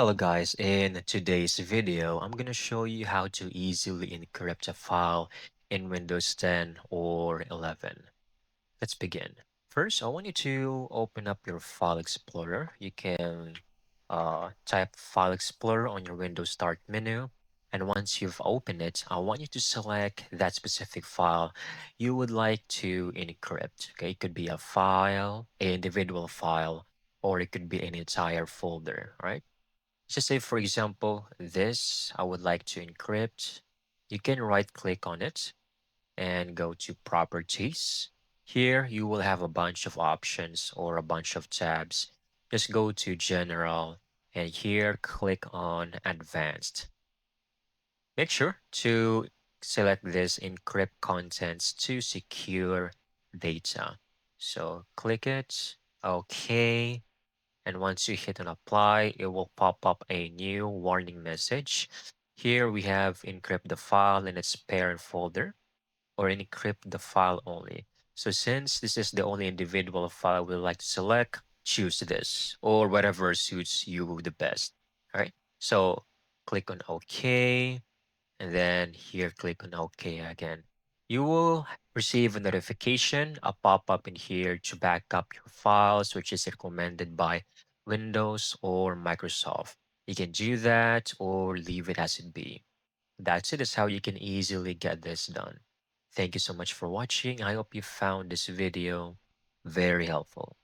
Hello guys, in today's video, I'm going to show you how to easily encrypt a file in Windows 10 or 11. Let's begin. First, I want you to open up your File Explorer. You can type File Explorer on your Windows Start menu. And once you've opened it, I want you to select that specific file you would like to encrypt. Okay, it could be a file, an individual file, or it could be an entire folder, right? Just say, for example, this I would like to encrypt. You can right click on it and go to Properties. Here you will have a bunch of options or a bunch of tabs. Just go to General and here click on Advanced. Make sure to select this Encrypt Contents to secure data. So click it. Okay. And once you hit on apply, it will pop up a new warning message. Here we have encrypt the file in its parent folder or encrypt the file only. So since this is the only individual file we'd like to select, choose this or whatever suits you the best. All right. So click on OK. And then here, click on OK again. You will receive a notification, a pop-up in here to back up your files, which is recommended by Windows or Microsoft. You can do that or leave it as it be. That's it. That's how you can easily get this done. Thank you so much for watching. I hope you found this video very helpful.